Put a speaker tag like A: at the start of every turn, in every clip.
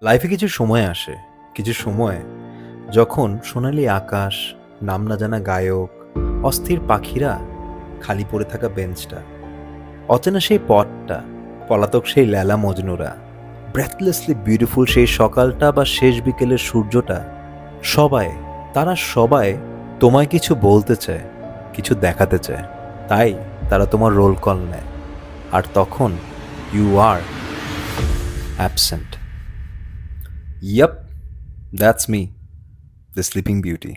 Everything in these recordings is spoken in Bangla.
A: লাইফে কিছু সময় আসে, কিছু সময় যখন সোনালি আকাশ, নাম না জানা গায়ক, অস্থির পাখিরা, খালি পড়ে থাকা বেঞ্চটা, অচেনা সেই পথটা, পলাতক সেই লেলা মজনুরা, ব্রেথলেসলি বিউটিফুল সেই সকালটা বা শেষ বিকেলের সূর্যটা, সবাই, তারা সবাই তোমায় কিছু বলতে চায়, কিছু দেখাতে চায়। তাই তারা তোমার রোল কল নেয়। আর তখন you are absent. Yup, that's me, the Sleeping Beauty.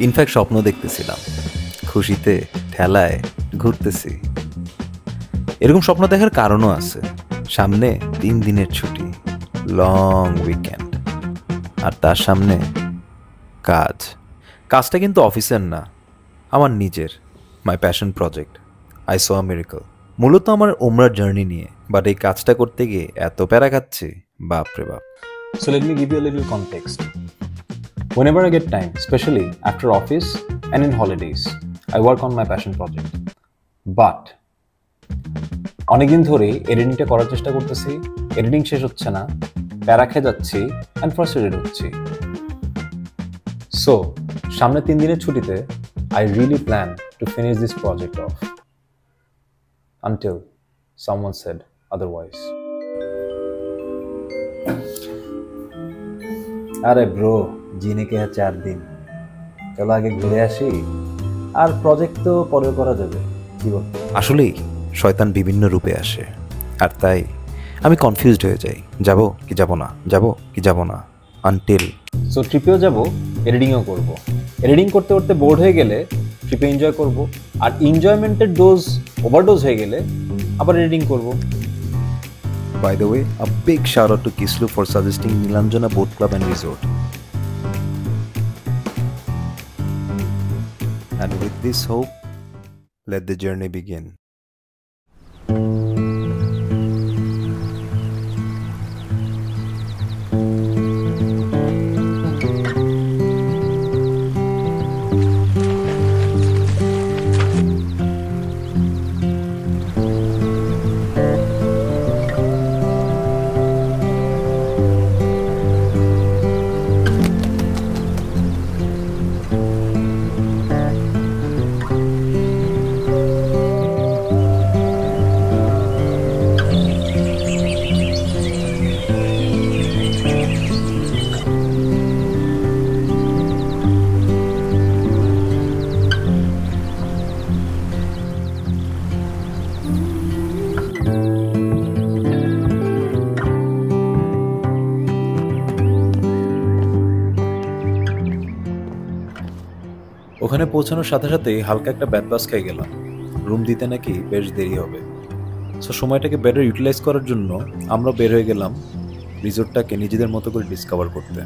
A: In fact স্বপ্ন দেখতেছিলাম, খুশিতে ঠেলায় ঘুরতেছি। এরকম স্বপ্ন দেখার কারণও আছে। সামনে 3 দিনের ছুটি, লং উইকেন্ড, আর তার সামনে কাজ। কাজটা কিন্তু অফিসের না, আমার নিজের, my passion project, I saw a miracle. মূলত আমার ওমরার জার্নি নিয়ে, বাট এই কাজটা করতে গিয়ে এত প্যারা খাচ্ছি, বাপরে বাপ।
B: So let me give you a little context. Whenever I get time, especially after office and in holidays, I work on my passion project. But অনেকদিন ধরেই এডিটিংটা করার চেষ্টা করতেছি, এডিটিং শেষ হচ্ছে না, প্যারা খেয়ে যাচ্ছি অ্যান্ড ফ্রাস্ট্রেটেড হচ্ছি। সো সামনে 3 দিনের ছুটিতে I really plan to finish this project off until someone said otherwise.
A: আরে ব্রো, জিনে কে 4 দিন, চলো আগে ঘুরে আসি, আর প্রজেক্ট তো পরে করা যাবে, কি বল? আসলেই শয়তান বিভিন্ন রূপে আসে, আর তাই আমি কনফিউজড হয়ে যাই, যাব কি যাব না, যাব কি যাব না, আনটিল।
B: সো ট্রিপেও যাব, এডিটিংও করব। এডিটিং করতে করতে বোর্ড হয়ে গেলে ট্রিপে এনজয় করব, আর এনজয়মেন্টের ডোজ ওভারডোজ হয়ে গেলে আবার এডিটিং করব।
A: By the way, a big shout out to Kislu for suggesting Nilanjana Boat Club and Resort. And with this hope, let the journey begin. ওখানে পৌঁছানোর সাথে সাথেই হালকা একটা ব্যাড বাস খেয়ে গেলাম। রুম দিতে নাকি বেশ দেরি হবে। সো সময়টাকে বেটার ইউটিলাইজ করার জন্য আমরা বের হয়ে গেলাম রিসোর্টটাকে নিজেদের মতো করে ডিসকভার করতে।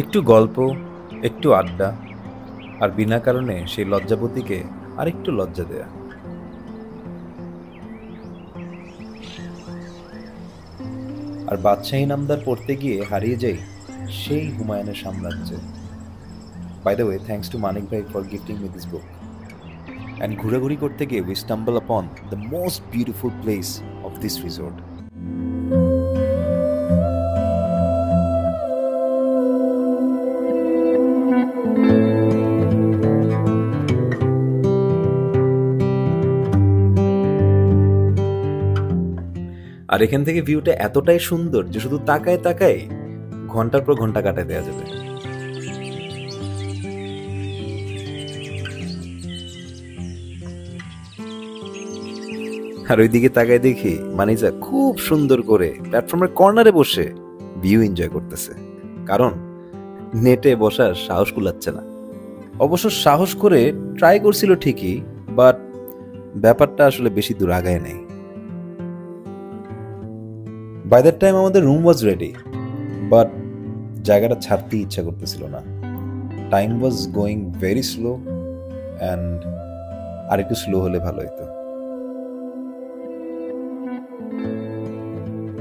A: একটু গল্প, একটু আড্ডা, আর বিনা কারণে সেই লজ্জাপতিকে আরেকটু লজ্জা দেয়া। আর বাদশাহী নামদার পড়তে গিয়ে হারিয়ে যাই সেই হুমায়ুনের সাম্রাজ্যে। By the way, thanks to Manik ভাই for gifting me this book. And ঘোরাঘুরি করতে গিয়ে we stumble upon the most beautiful place of this resort. আর এখান থেকে ভিউটা এতটাই সুন্দর যে শুধু তাকায় তাকায় ঘন্টার পর ঘন্টা কাটায় দেওয়া যাবে। আর ওইদিকে তাকায় দেখি মানিজা খুব সুন্দর করে প্ল্যাটফর্মের কর্নারে বসে ভিউ এনজয় করতেছে, কারণ নেটে বসার সাহস কুলাচ্ছে না। অবশ্য সাহস করে ট্রাই করছিল ঠিকই, বাট ব্যাপারটা আসলে বেশি দূর আগায় নাই। বাই দ্যাট টাইম আমাদের রুম ওয়াজ রেডি, বাট জায়গাটা ছাড়তেই ইচ্ছা করতেছিল না। Time was going very slow, and আর একটু স্লো হলে ভালো হতো।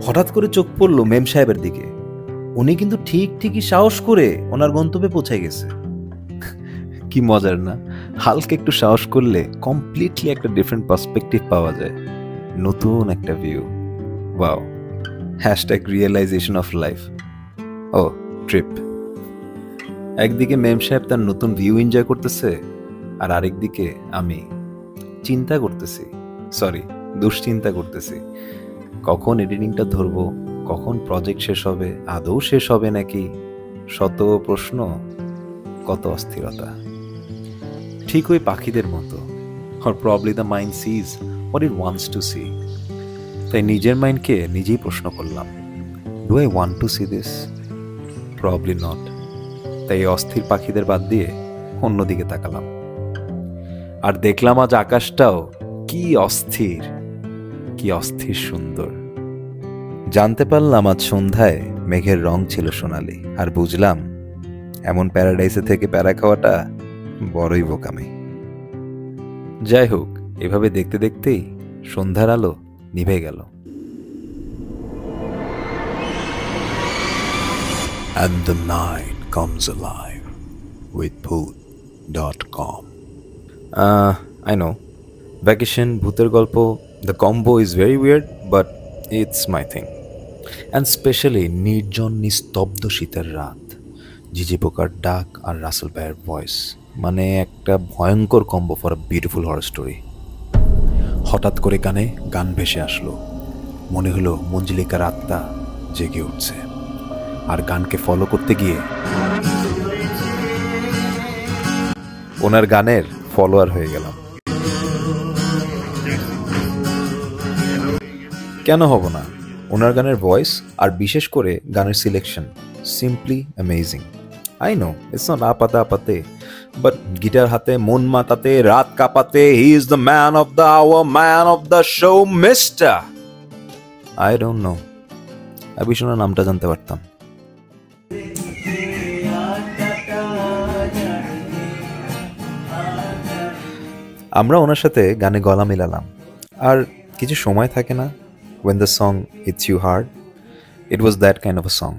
A: হঠাৎ করে চোখ পড়ল মেম সাহেবের দিকে। উনি কিন্তু ঠিকই সাহস করে ওনার গন্তব্যে পৌঁছে গেছে। কি মজার না, হালকা একটু সাহস করলে কমপ্লিটলি একটা ডিফারেন্ট পার্সপেক্টিভ পাওয়া যায়, নতুন একটা view. Wow, hashtag realisation of life. ও ট্রিপ। একদিকে মেম সাহেব তার নতুন ভিউ এনজয় করতেছে, আর আরেকদিকে আমি চিন্তা করতেছি, দুশ্চিন্তা করতেছি, কখন এডিটিংটা ধরবো, কখন প্রজেক্ট শেষ হবে, আদৌ শেষ হবে নাকি, শত প্রশ্ন, কত অস্থিরতা। ঠিক ওই পাখিদের মতো, or probably the mind sees what it wants to see. তাই নিজের মাইন্ডকে নিজেই প্রশ্ন করলাম, do I want to C this? Probably not. তাই অস্থির পাখিদের বাদ দিয়ে অন্যদিকে তাকালাম, আর দেখলাম আজ আকাশটাও কি অস্থির সুন্দর। জানতে পারলাম আজ সন্ধ্যায় মেঘের রং ছিল সোনালি, আর বুঝলাম এমন প্যারাডাইসে থেকে প্যারা খাওয়াটা বড়ই বোকামি। যাই হোক, এভাবে দেখতে দেখতেই সন্ধ্যার আলো নিভে গেল। And the night comes alive with bhoot.com. I know, vacation, ভূতের গল্প, the combo is very weird, but it's my thing. And especially নির্জন নিস্তব্ধ শীতের রাত, ঝিঝি পোকার ডাক আর রাসেল ভাইয়ের ভয়েস, মানে একটা ভয়ঙ্কর combo for a beautiful horror story. হঠাৎ করে কানে গান ভেসে আসলো, মনে হলো মঞ্জুলিকার আত্মা জেগে উঠছে, আর গানকে ফলো করতে গিয়ে ওনার গানের ফলোয়ার হয়ে গেলাম। কেন হব না? ওনার গানের ভয়েস আর বিশেষ করে গানের selection simply amazing. I know it's not আপাতে, বাট গিটার হাতে মন মাতাতে রাত কাঁপাতে, he is the man of the hour, man of the show, mister I don't know. আমি ওনার নামটা জানতে পারতাম। আমরা ওনার সাথে গানে গলা মিলালাম, আর কিছু সময় থাকে না, when the song hits you hard, it was that kind of a song.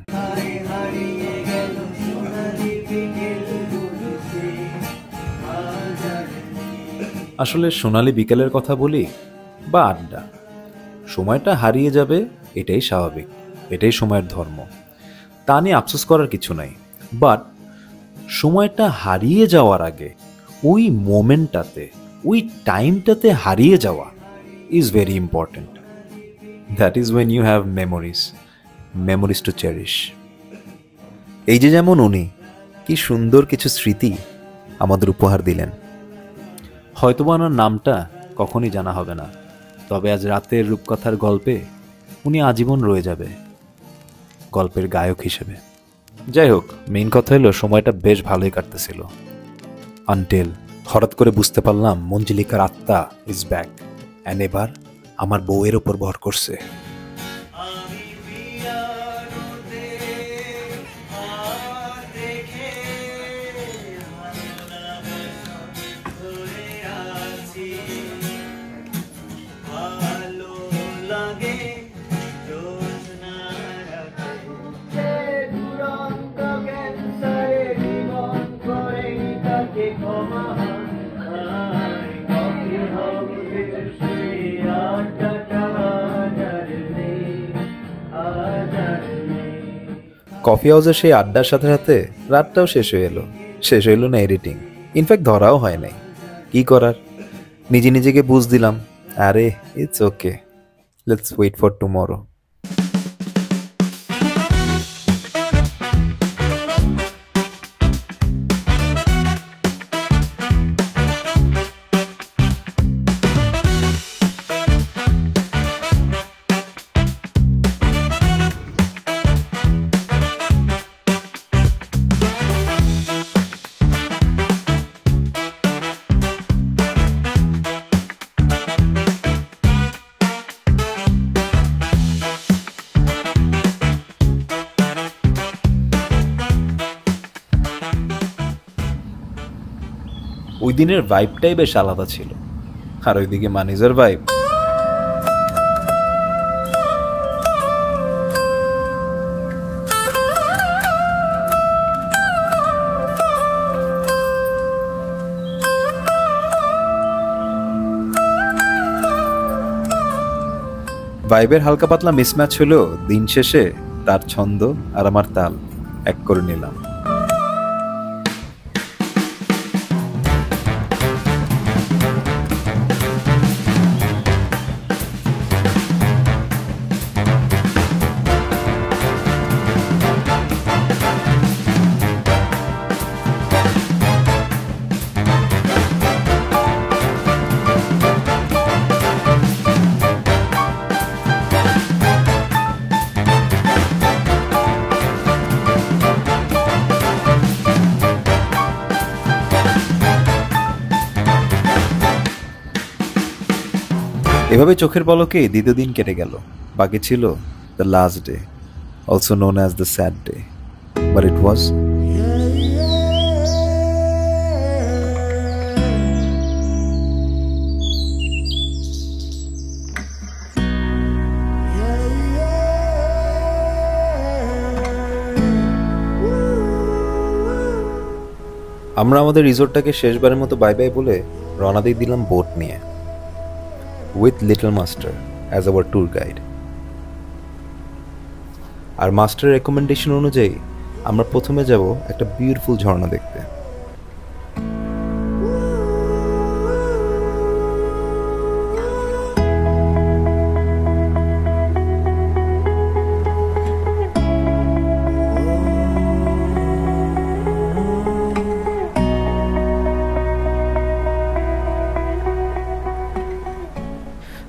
A: আসলে সোনালি বিকেলের কথা বলি বা আড্ডা, সময়টা হারিয়ে যাবে এটাই স্বাভাবিক, এটাই সময়ের ধর্ম, তা নিয়ে আফসোস করার কিছু নাই। বাট সময়টা হারিয়ে যাওয়ার আগে ওই মোমেন্টটাতে, ওই টাইমটাতে হারিয়ে যাওয়া is very important. That is when you have memories to cherish. এই যে যেমন উনি কি সুন্দর কিছু স্মৃতি আমাদের উপহার দিলেন। হয়তোবা ওনার নামটা কখনই জানা হবে না, তবে আজ রাতের রূপকথার গল্পে উনি আজীবন রয়ে যাবে গল্পের গায়ক হিসেবে। যাই হোক, মেইন কথা হলো সময়টা বেশ ভালোই কাটতেছিল, আনটিল হঠাৎ করে বুঝতে পারলাম মঞ্জুলিকার আত্মা ইজ ব্যাক, অ্যান্ড এবার আমার বউয়ের ওপর ভর করছে। কফি হাউসের সেই আড্ডার সাথে সাথে রাতটাও শেষ হয়ে এলো না এডিটিং, ইনফ্যাক্ট ধরাও হয় নাই। কি করার, নিজেকে বুঝ দিলাম, আরে it's okay, let's wait for tomorrow. ওই দিনের ভাইবটাই বেশ আলাদা ছিল, আর ওইদিকে মানিজার ভাইব ভাইবের হালকা পাতলা মিসম্যাচ হলেও দিন শেষে তার ছন্দ আর আমার তাল এক করে নিলাম। এভাবে চোখের পলকে দ্বিতীয় দিন কেটে গেল। বাকি ছিল the last day, also known as the sad day, but it was. আমরা আমাদের রিসোর্টটাকে শেষবারের মতো বাই বাই বলে রওনা দিয়ে দিলাম বোট নিয়ে, with little master as our tour guide. আর মাস্টারের রেকমেন্ডেশন অনুযায়ী আমরা প্রথমে যাব একটা বিউটিফুল ঝর্ণা দেখতে।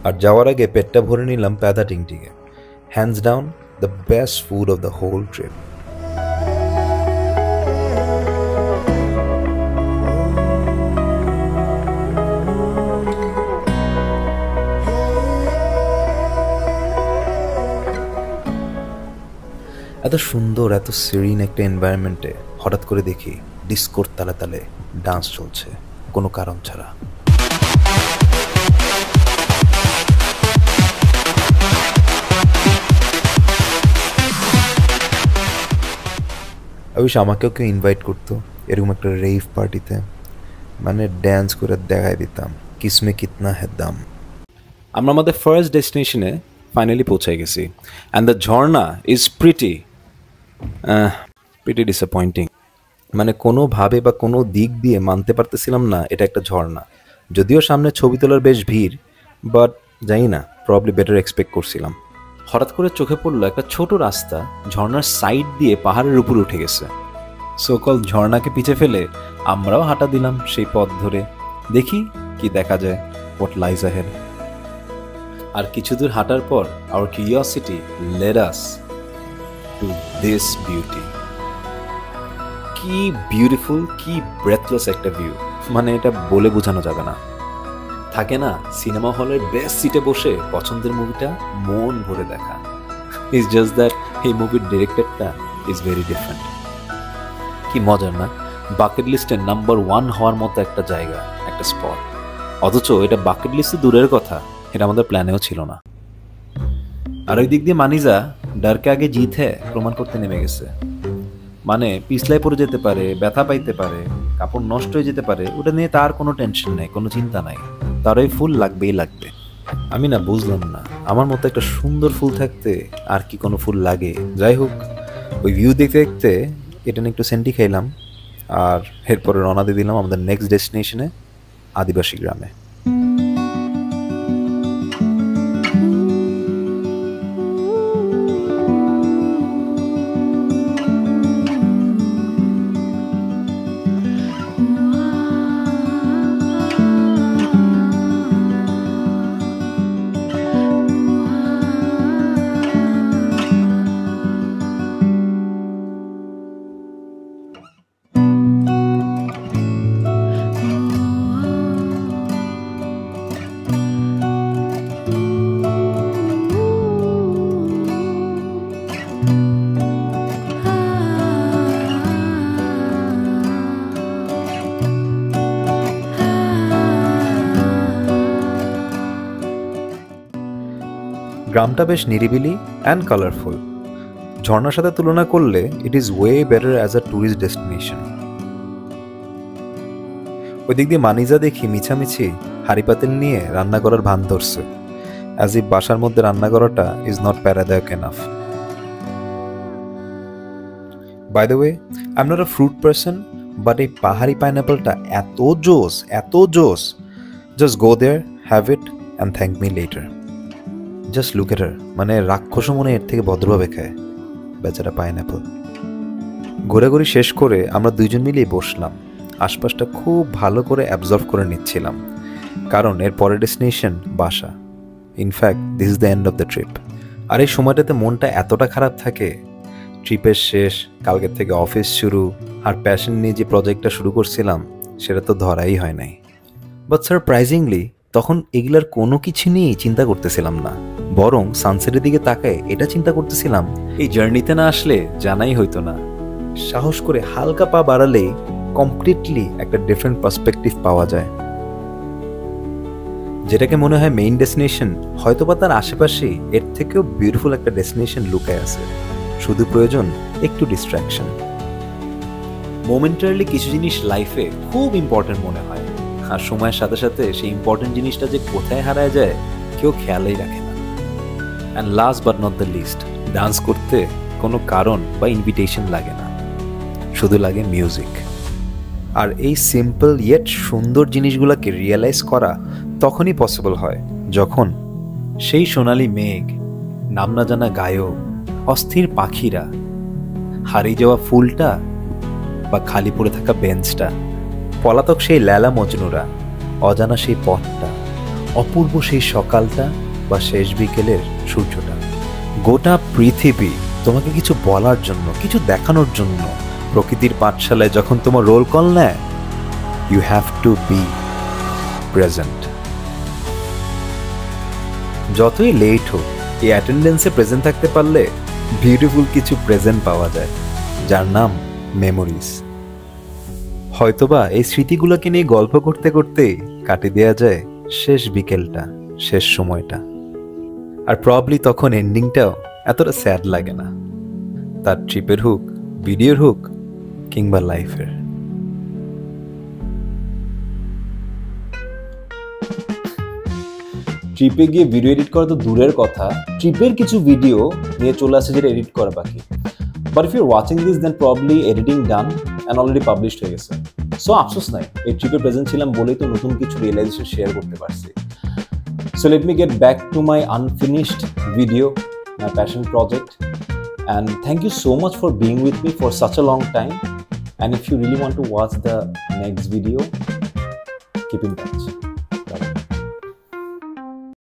A: আর যাওয়ার আগে পেটটা ভরে নিলাম প্যাদা টিংটিংয়ে। Hands down the best food of the whole trip. এত সুন্দর, এত সিরিন একটা এনভায়রনমেন্টে হঠাৎ করে দেখি ডিস্কোর তালে তালে ডান্স চলছে কোনো কারণ ছাড়া। অবশ্য আমাকেও কেউ ইনভাইট করতো এরকম একটা রেভ পার্টিতে, মানে ড্যান্স করে দেখাই দিতাম কিসমে কিতনা হ্যাঁ দাম। আমরা আমাদের ফার্স্ট ডেস্টিনেশনে ফাইনালি পৌঁছে গেছি, and the Jharna is pretty disappointing. মানে কোনোভাবে বা কোনো দিক দিয়ে মানতে পারতেছিলাম না এটা একটা ঝর্ণা। যদিও সামনে ছবি তোলার বেশ ভিড়, বাট জানি না, প্রবলি বেটার এক্সপেক্ট করছিলাম। হঠাৎ করে চোখে পড়লো একটা ছোট রাস্তা ঝর্ণার সাইড দিয়ে পাহাড়ের উপরে উঠে গেছে। সোকল ঝর্ণাকে পিছে ফেলে আমরাও হাঁটা দিলাম সেই পথ ধরে, দেখি কি দেখা যায়, হোয়াট লাইজ আহেড। আর কিছু দূর হাঁটার পর our curiosity led us to this beauty. কি বিউটিফুল, কি ব্রেথলেস একটা ভিউ, মানে এটা বলে বোঝানো যাবে না। থাকে না সিনেমা হলের বেস্ট সিটে বসে পছন্দের মুভিটা মন ভরে দেখা, ইজ জাস্ট দ্যাট এই মুভির ডিরেক্টরটা ইজ ভেরি ডিফারেন্ট। কি মজার না, বাকেট লিস্টের নাম্বার 1 হওয়ার মতো একটা জায়গা, একটা স্পট, অথচ এটা বাকেট লিস্টে দূরের কথা, এটা আমাদের প্ল্যানেও ছিল না। আর ওই দিক দিয়ে মানিজা ডারকে আগে জিত হ্যাঁ প্রমাণ করতে নেমে গেছে। মানে পিছলাই পড়ে যেতে পারে, ব্যথা পাইতে পারে, কাপড় নষ্ট হয়ে যেতে পারে, ওটা নিয়ে তার কোনো টেনশন নেই, কোনো চিন্তা নাই, তার ওই ফুল লাগবেই লাগবে। আমি না বুঝলাম না, আমার মতো একটা সুন্দর ফুল থাকতে আর কি কোনো ফুল লাগে। যাই হোক, ওই ভিউ দেখতে দেখতে এটা নিয়ে একটু সেন্টি খাইলাম, আর এরপরে রওনা দিয়ে দিলাম আমাদের নেক্সট ডেস্টিনেশনে, আদিবাসী গ্রামে। গ্রামটা বেশ নিরিবিলি অ্যান্ড কালারফুল। ঝর্ণার সাথে তুলনা করলে it is way better as a tourist destination. ওই দিক দিয়ে মানিজা দেখি মিছামিছি হাড়ি পাতিল নিয়ে রান্না করার ভান ধরছে, অ্যাজ ইফ বাসার মধ্যে রান্না করাটা ইজ নট প্যারাদায়ক enough. By the way, I am not a fruit person, but এই পাহাড়ি পাইনাপেলটা এত জোস, just go there, have it and thank me later. Just look at her, মানে রাক্ষসও মনে এর থেকে ভদ্রভাবে খায় বেচারা পাইনাপেল। ঘোরাঘুরি শেষ করে আমরা দুইজন মিলেই বসলাম, আশপাশটা খুব ভালো করে অ্যাবজর্ভ করে নিচ্ছিলাম, কারণ এর পরের ডেস্টিনেশন বাসা। In fact this is the end of the trip. আর এই সময়টাতে মনটা এতটা খারাপ থাকে, ট্রিপের শেষ, কালকের থেকে অফিস শুরু, আর প্যাশন নিয়ে যে প্রজেক্টটা শুরু করছিলাম সেটা তো ধরাই হয় নাই। বাট সারপ্রাইজিংলি তখন এগুলার কোনো কিছু নিয়েই চিন্তা করতেছিলাম না, বরং সানসেটের দিকে তাকায় এটা চিন্তা করতেছিলাম, এই জার্নিতে না আসলে জানাই হইতো না। সাহস করে হালকা পা বাড়ালেই কমপ্লিটলি একটা ডিফারেন্ট পার্সপেক্টিভ পাওয়া যায়। যেটাকে মনে হয় মেইন ডেস্টিনেশন, হয়তোবা তার আশেপাশে এর থেকেও বিউটিফুল একটা ডেস্টিনেশন লুকায় আছে, শুধু প্রয়োজন একটু ডিস্ট্রাকশন। মোমেন্টারিলি কিছু জিনিস লাইফে খুব ইম্পর্টেন্ট মনে হয়, আর সময়ের সাথে সাথে সেই ইম্পর্টেন্ট জিনিসটা যে কোথায় হারায় যায় কেউ খেয়ালই রাখে না। And last but not the least, dance করতে কোনো কারণ বা ইনভিটেশন লাগে না, শুধু লাগে মিউজিক। আর এই সিম্পল ইয়েট সুন্দর জিনিসগুলোকে রিয়েলাইজ করা তখনই পসিবল হয় যখন সেই সোনালি মেঘ, নাম না জানা গায়ক, অস্থির পাখিরা, হারিয়ে যাওয়া ফুলটা বা খালি পড়ে থাকা বেঞ্চটা, পলাতক সেই লেলা মজনুরা, অজানা সেই পথটা, অপূর্ব সেই সকালটা বা শেষ বিকেলের সূর্যটা, গোটা পৃথিবী তোমাকে কিছু বলার জন্য, কিছু দেখানোর জন্য প্রকৃতির পাঠশালায় যখন তোমার রোল কল নেয়, you have to be present. যতই লেট হোক, এই অ্যাটেন্ডেন্সে প্রেজেন্ট থাকতে পারলে বিউটিফুল কিছু প্রেজেন্ট পাওয়া যায়, যার নাম মেমোরিজ। হয়তোবা এই স্মৃতিগুলোকে নিয়ে গল্প করতে করতে কাটিয়ে দেওয়া যায় শেষ বিকেলটা, শেষ সময়টা। আর প্রবলি তখন এন্ডিংটাও এতটা স্যাড লাগে না, তার ট্রিপের হোক, ভিডিওর হোক, কিংবা লাইফের।
B: ট্রিপে গিয়ে ভিডিও এডিট করা তো দূরের কথা, ট্রিপের কিছু ভিডিও নিয়ে চলে আসে যেটা এডিট করা বাকি। But if you are watching this, then probably editing done and already published হয়ে গেছে। সো আফসোস নাই, এই ট্রিপে প্রেজেন্ট ছিলাম বলেই তো নতুন কিছু রিয়েলাইজেশন শেয়ার করতে পারছি। So let me get back to my unfinished video, my passion project, and thank you so much for being with me for such a long time. And if you really want to watch the next video, keep in touch.